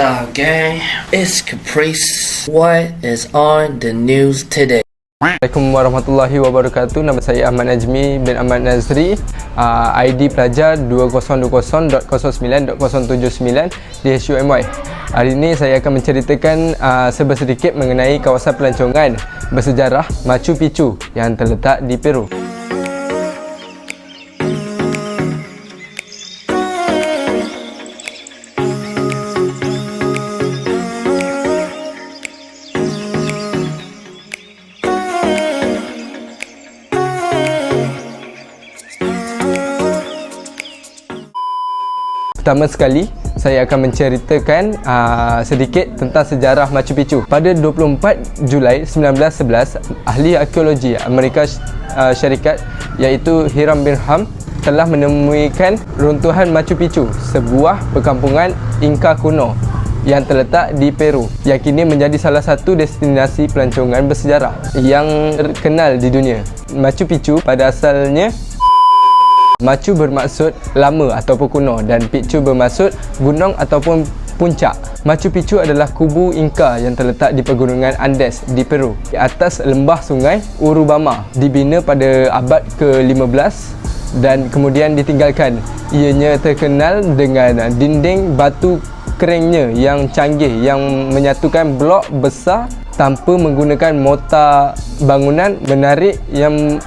Gang, it's Caprice. What is on the news today? Assalamualaikum warahmatullahi wabarakatuh. Nama saya Ahmad Najmi bin Ahmad Nazri. ID pelajar 2020.09.079 di HUMY. Hari ini saya akan menceritakan sedikit mengenai kawasan pelancongan bersejarah Machu Picchu yang terletak di Peru. Pertama sekali, saya akan menceritakan sedikit tentang sejarah Machu Picchu. Pada 24 Julai 1911, ahli arkeologi Amerika Syarikat iaitu Hiram Bingham telah menemukan runtuhan Machu Picchu, sebuah perkampungan Inca kuno yang terletak di Peru, yang kini menjadi salah satu destinasi pelancongan bersejarah yang terkenal di dunia. Machu Picchu pada asalnya, Machu bermaksud lama ataupun kuno dan Picchu bermaksud gunung ataupun puncak. Machu Picchu adalah kubu Inca yang terletak di pegunungan Andes di Peru, di atas lembah sungai Urubamba. Dibina pada abad ke-15 dan kemudian ditinggalkan. Ianya terkenal dengan dinding batu keringnya yang canggih yang menyatukan blok besar tanpa menggunakan mortar bangunan menarik yang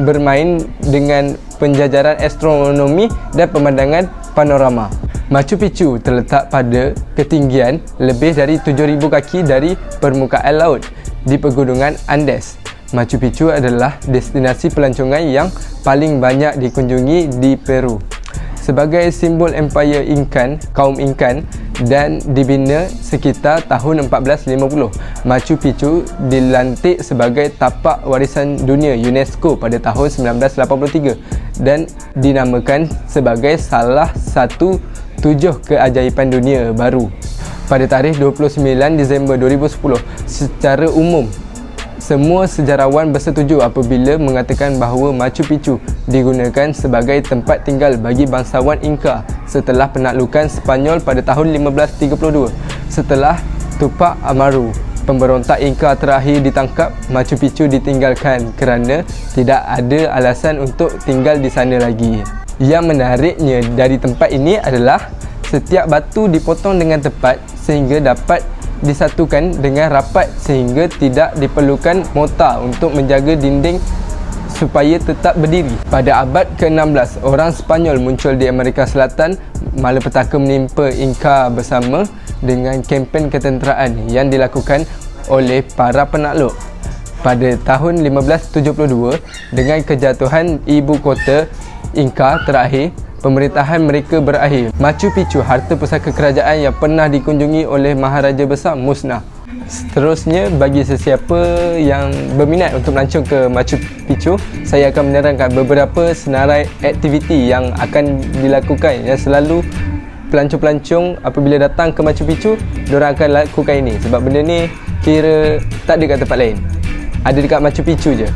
bermain dengan penjajaran astronomi dan pemandangan panorama. Machu Picchu terletak pada ketinggian lebih dari 7,000 kaki dari permukaan laut di pegunungan Andes. Machu Picchu adalah destinasi pelancongan yang paling banyak dikunjungi di Peru. Sebagai simbol Empire Incan, kaum Incan, dan dibina sekitar tahun 1450. Machu Picchu dilantik sebagai tapak warisan dunia UNESCO pada tahun 1983 dan dinamakan sebagai salah satu 7 keajaiban dunia baru pada tarikh 29 Disember 2010. Secara umum, semua sejarawan bersetuju apabila mengatakan bahawa Machu Picchu digunakan sebagai tempat tinggal bagi bangsawan Inca setelah penaklukan Sepanyol pada tahun 1532. Setelah Tupac Amaru, pemberontak Inca terakhir, ditangkap, Machu Picchu ditinggalkan kerana tidak ada alasan untuk tinggal di sana lagi. Yang menariknya dari tempat ini adalah setiap batu dipotong dengan tepat sehingga dapat disatukan dengan rapat sehingga tidak diperlukan mortar untuk menjaga dinding supaya tetap berdiri. Pada abad ke-16, orang Sepanyol muncul di Amerika Selatan. Malapetaka menimpa Inca bersama dengan kempen ketenteraan yang dilakukan oleh para penakluk. Pada tahun 1572, dengan kejatuhan ibu kota Inca terakhir, pemerintahan mereka berakhir. Machu Picchu, harta pusaka kerajaan yang pernah dikunjungi oleh Maharaja Besar, musnah. Seterusnya, bagi sesiapa yang berminat untuk melancong ke Machu Picchu, saya akan menerangkan beberapa senarai aktiviti yang akan dilakukan, yang selalu pelancong-pelancong apabila datang ke Machu Picchu, diorang akan lakukan ini. Sebab benda ni kira tak ada kat tempat lain, ada dekat Machu Picchu je.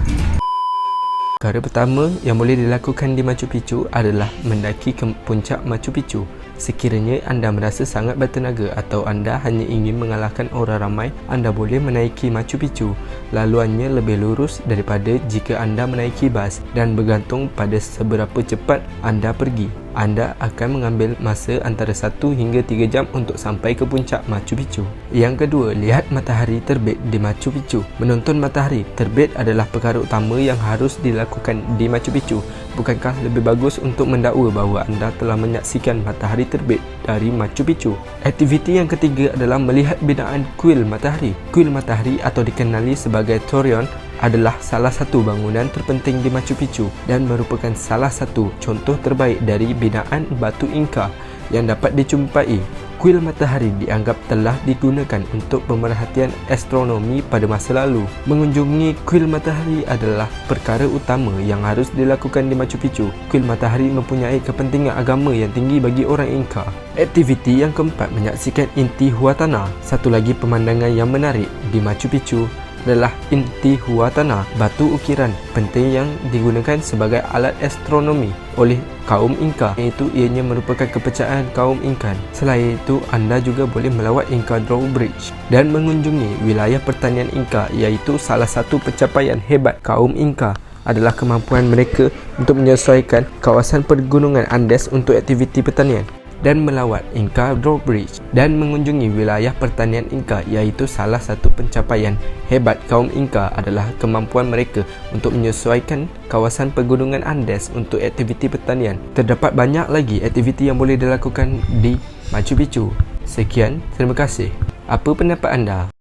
Perkara pertama yang boleh dilakukan di Machu Picchu adalah mendaki ke puncak Machu Picchu. Sekiranya anda merasa sangat bertenaga atau anda hanya ingin mengalahkan orang ramai, anda boleh menaiki Machu Picchu. Laluannya lebih lurus daripada jika anda menaiki bas dan bergantung pada seberapa cepat anda pergi. Anda akan mengambil masa antara 1 hingga 3 jam untuk sampai ke puncak Machu Picchu. Yang kedua, lihat matahari terbit di Machu Picchu. Menonton matahari terbit adalah perkara utama yang harus dilakukan di Machu Picchu. Bukankah lebih bagus untuk mendakwa bahawa anda telah menyaksikan matahari terbit dari Machu Picchu? Aktiviti yang ketiga adalah melihat binaan kuil matahari. Kuil matahari atau dikenali sebagai Torreon adalah salah satu bangunan terpenting di Machu Picchu dan merupakan salah satu contoh terbaik dari binaan batu Inca yang dapat dijumpai. Kuil matahari dianggap telah digunakan untuk pemerhatian astronomi pada masa lalu. Mengunjungi kuil matahari adalah perkara utama yang harus dilakukan di Machu Picchu. Kuil matahari mempunyai kepentingan agama yang tinggi bagi orang Inca. Aktiviti yang keempat, menyaksikan Intihuatana. Satu lagi pemandangan yang menarik di Machu Picchu adalah Intihuatana, batu ukiran penting yang digunakan sebagai alat astronomi oleh kaum Inka, iaitu ianya merupakan kepercayaan kaum Inkan. Selain itu, anda juga boleh melawat Inca Drawbridge dan mengunjungi wilayah pertanian Inka, iaitu salah satu pencapaian hebat kaum Inka adalah kemampuan mereka untuk menyesuaikan kawasan pergunungan Andes untuk aktiviti pertanian. Dan melawat Inca Drawbridge dan mengunjungi wilayah pertanian Inka, iaitu salah satu pencapaian hebat kaum Inka adalah kemampuan mereka untuk menyesuaikan kawasan pergunungan Andes untuk aktiviti pertanian. Terdapat banyak lagi aktiviti yang boleh dilakukan di Machu Picchu. Sekian, terima kasih. Apa pendapat anda?